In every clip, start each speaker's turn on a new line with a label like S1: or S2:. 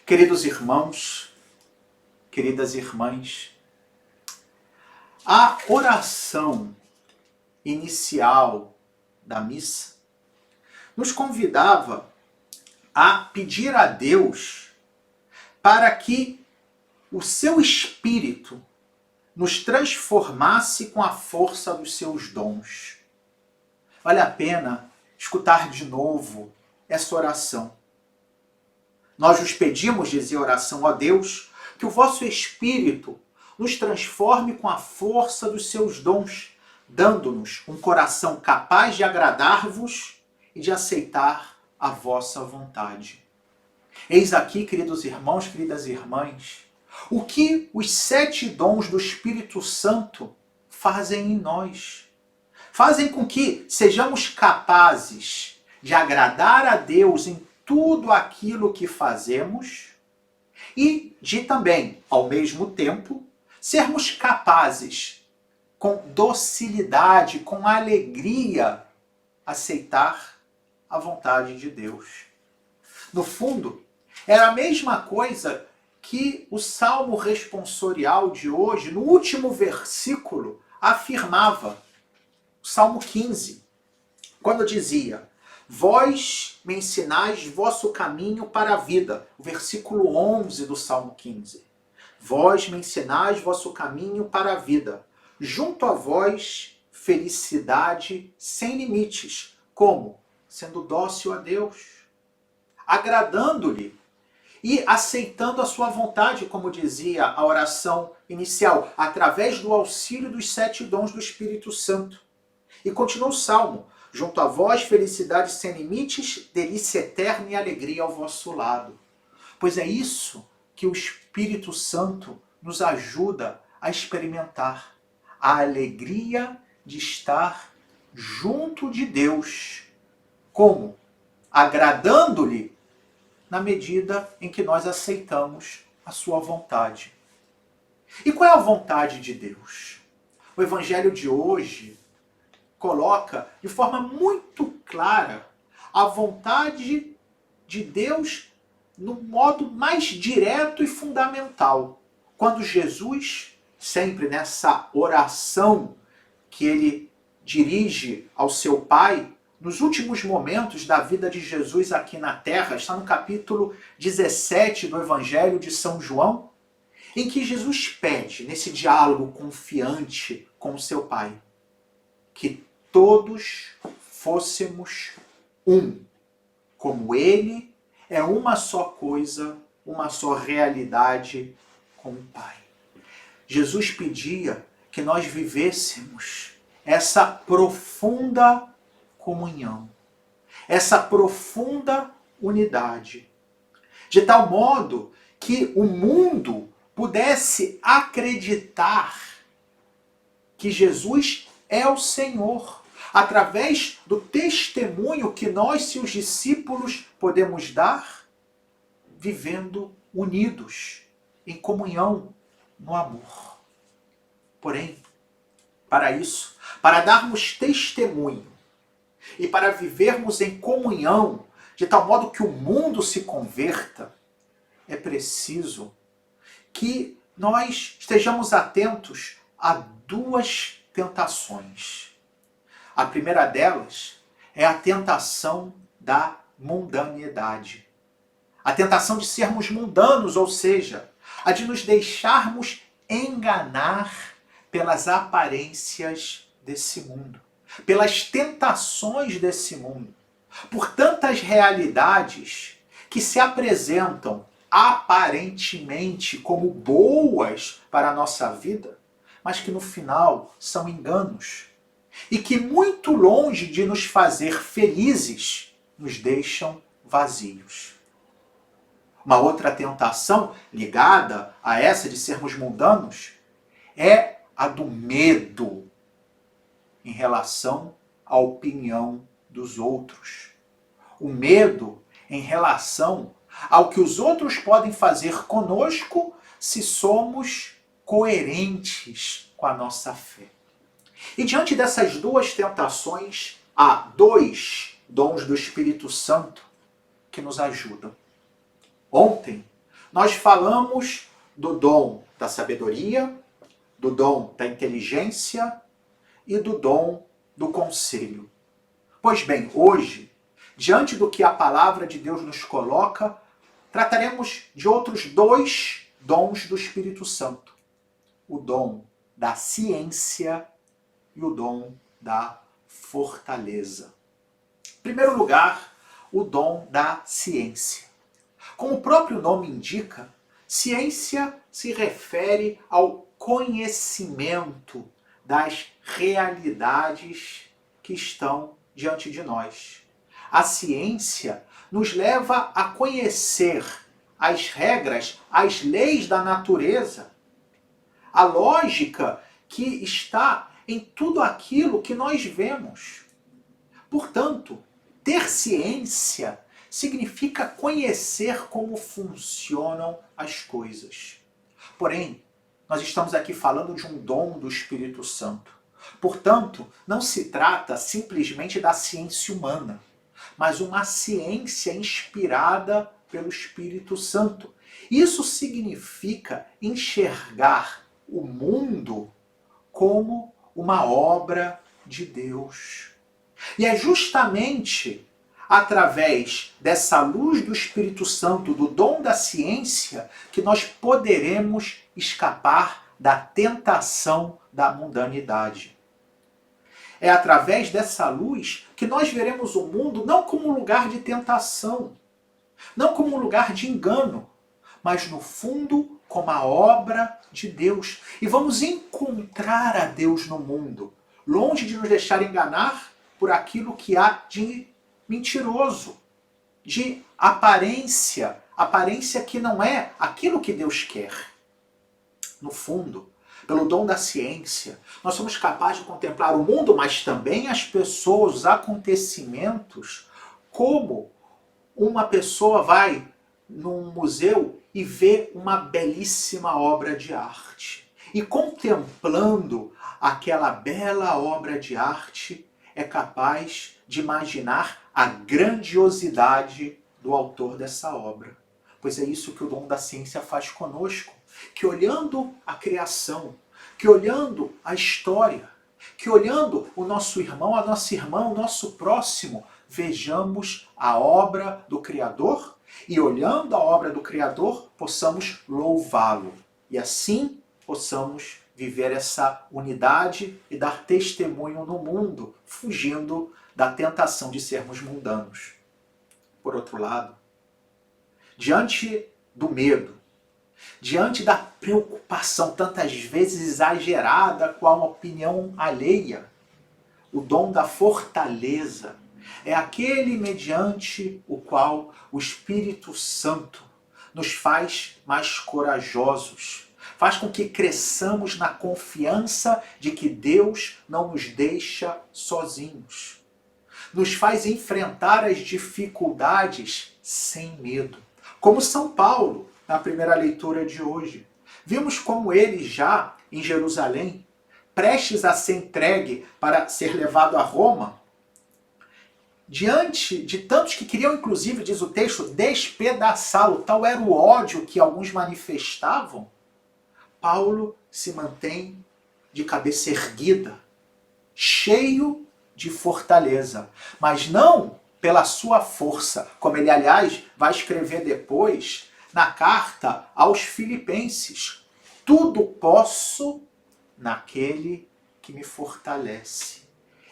S1: Queridos irmãos, queridas irmãs, a oração inicial da missa nos convidava a pedir a Deus para que o seu Espírito nos transformasse com a força dos seus dons. Vale a pena escutar de novo essa oração. Nós vos pedimos, dizia a oração, ó Deus, que o vosso Espírito nos transforme com a força dos seus dons, dando-nos um coração capaz de agradar-vos e de aceitar a vossa vontade. Eis aqui, queridos irmãos, queridas irmãs, o que os 7 dons do Espírito Santo fazem em nós. Fazem com que sejamos capazes de agradar a Deus em tudo aquilo que fazemos e de também, ao mesmo tempo, sermos capazes, com docilidade, com alegria, aceitar a vontade de Deus. No fundo, era a mesma coisa que o Salmo responsorial de hoje, no último versículo, afirmava. O Salmo 15, quando dizia: vós me ensinais vosso caminho para a vida. O versículo 11 do Salmo 15. Vós me ensinais vosso caminho para a vida. Junto a vós, felicidade sem limites. Como? Sendo dócil a Deus, agradando-lhe e aceitando a sua vontade, como dizia a oração inicial, através do auxílio dos 7 dons do Espírito Santo. E continua o Salmo: junto a vós, felicidade sem limites, delícia eterna e alegria ao vosso lado. Pois é isso que o Espírito Santo nos ajuda a experimentar. A alegria de estar junto de Deus. Como? Agradando-lhe na medida em que nós aceitamos a sua vontade. E qual é a vontade de Deus? O Evangelho de hoje coloca de forma muito clara a vontade de Deus no modo mais direto e fundamental. Quando Jesus, sempre nessa oração que ele dirige ao seu Pai, nos últimos momentos da vida de Jesus aqui na Terra, está no capítulo 17 do Evangelho de São João, em que Jesus pede, nesse diálogo confiante com o seu Pai, que todos fôssemos um, como Ele é uma só coisa, uma só realidade com o Pai. Jesus pedia que nós vivêssemos essa profunda comunhão, essa profunda unidade, de tal modo que o mundo pudesse acreditar que Jesus é o Senhor, através do testemunho que nós, seus discípulos, podemos dar, vivendo unidos, em comunhão, no amor. Porém, para isso, para darmos testemunho e para vivermos em comunhão, de tal modo que o mundo se converta, é preciso que nós estejamos atentos a 2 tentações. A primeira delas é a tentação da mundanidade. A tentação de sermos mundanos, ou seja, a de nos deixarmos enganar pelas aparências desse mundo, pelas tentações desse mundo, por tantas realidades que se apresentam aparentemente como boas para a nossa vida, mas que no final são enganos e que, muito longe de nos fazer felizes, nos deixam vazios. Uma outra tentação ligada a essa de sermos mundanos é a do medo em relação à opinião dos outros. O medo em relação ao que os outros podem fazer conosco se somos coerentes com a nossa fé. E diante dessas 2 tentações, há 2 dons do Espírito Santo que nos ajudam. Ontem, nós falamos do dom da sabedoria, do dom da inteligência e do dom do conselho. Pois bem, hoje, diante do que a palavra de Deus nos coloca, trataremos de outros dois dons do Espírito Santo. O dom da ciência e o dom da fortaleza. Em primeiro lugar, o dom da ciência. Como o próprio nome indica, ciência se refere ao conhecimento das realidades que estão diante de nós. A ciência nos leva a conhecer as regras, as leis da natureza, a lógica que está em tudo aquilo que nós vemos. Portanto, ter ciência significa conhecer como funcionam as coisas. Porém, nós estamos aqui falando de um dom do Espírito Santo. Portanto, não se trata simplesmente da ciência humana, mas uma ciência inspirada pelo Espírito Santo. Isso significa enxergar o mundo como uma obra de Deus. E é justamente através dessa luz do Espírito Santo, do dom da ciência, que nós poderemos escapar da tentação da mundanidade. É através dessa luz que nós veremos o mundo não como um lugar de tentação, não como um lugar de engano, mas no fundo como a obra de Deus. E vamos encontrar a Deus no mundo, longe de nos deixar enganar por aquilo que há de mentiroso, de aparência que não é aquilo que Deus quer. No fundo, pelo dom da ciência, nós somos capazes de contemplar o mundo, mas também as pessoas, os acontecimentos, como uma pessoa vai num museu e vê uma belíssima obra de arte. E contemplando aquela bela obra de arte, é capaz de imaginar a grandiosidade do autor dessa obra. Pois é isso que o dom da ciência faz conosco, que olhando a criação, que olhando a história, que olhando o nosso irmão, a nossa irmã, o nosso próximo, vejamos a obra do Criador e olhando a obra do Criador, possamos louvá-lo. E assim possamos viver essa unidade e dar testemunho no mundo, fugindo da tentação de sermos mundanos. Por outro lado, diante do medo, diante da preocupação tantas vezes exagerada com a opinião alheia, o dom da fortaleza é aquele mediante o qual o Espírito Santo nos faz mais corajosos, faz com que cresçamos na confiança de que Deus não nos deixa sozinhos. Nos faz enfrentar as dificuldades sem medo. Como São Paulo, na primeira leitura de hoje. Vimos como ele já, em Jerusalém, prestes a ser entregue para ser levado a Roma, diante de tantos que queriam, inclusive, diz o texto, despedaçá-lo, tal era o ódio que alguns manifestavam, Paulo se mantém de cabeça erguida, cheio de fortaleza, mas não pela sua força, como ele, aliás, vai escrever depois na carta aos Filipenses. Tudo posso naquele que me fortalece.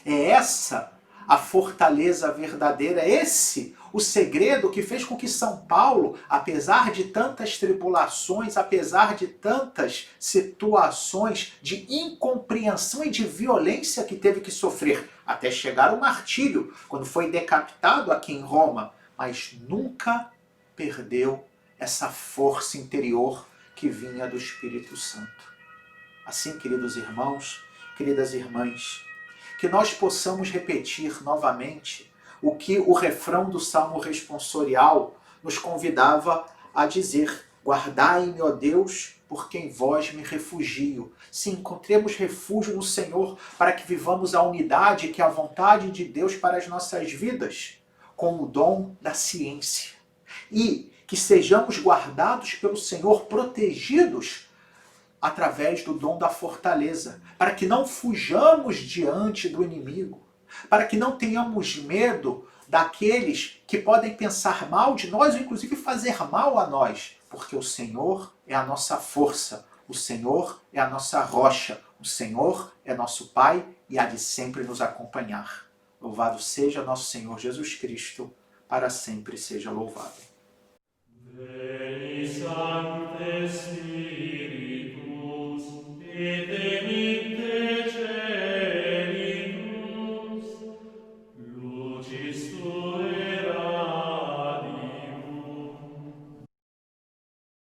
S1: É essa a fortaleza verdadeira, é esse o segredo que fez com que São Paulo, apesar de tantas tribulações, apesar de tantas situações de incompreensão e de violência que teve que sofrer, até chegar ao martírio, quando foi decapitado aqui em Roma, mas nunca perdeu essa força interior que vinha do Espírito Santo. Assim, queridos irmãos, queridas irmãs, que nós possamos repetir novamente o que o refrão do Salmo responsorial nos convidava a dizer: guardai-me, ó Deus, porque em vós me refugio. Sim, encontremos refúgio no Senhor para que vivamos a unidade que é a vontade de Deus para as nossas vidas, com o dom da ciência. E que sejamos guardados pelo Senhor, protegidos através do dom da fortaleza, para que não fujamos diante do inimigo, para que não tenhamos medo daqueles que podem pensar mal de nós ou inclusive fazer mal a nós, porque o Senhor é a nossa força, o Senhor é a nossa rocha, o Senhor é nosso Pai e há de sempre nos acompanhar. Louvado seja nosso Senhor Jesus Cristo, para sempre seja louvado. Veni Sancte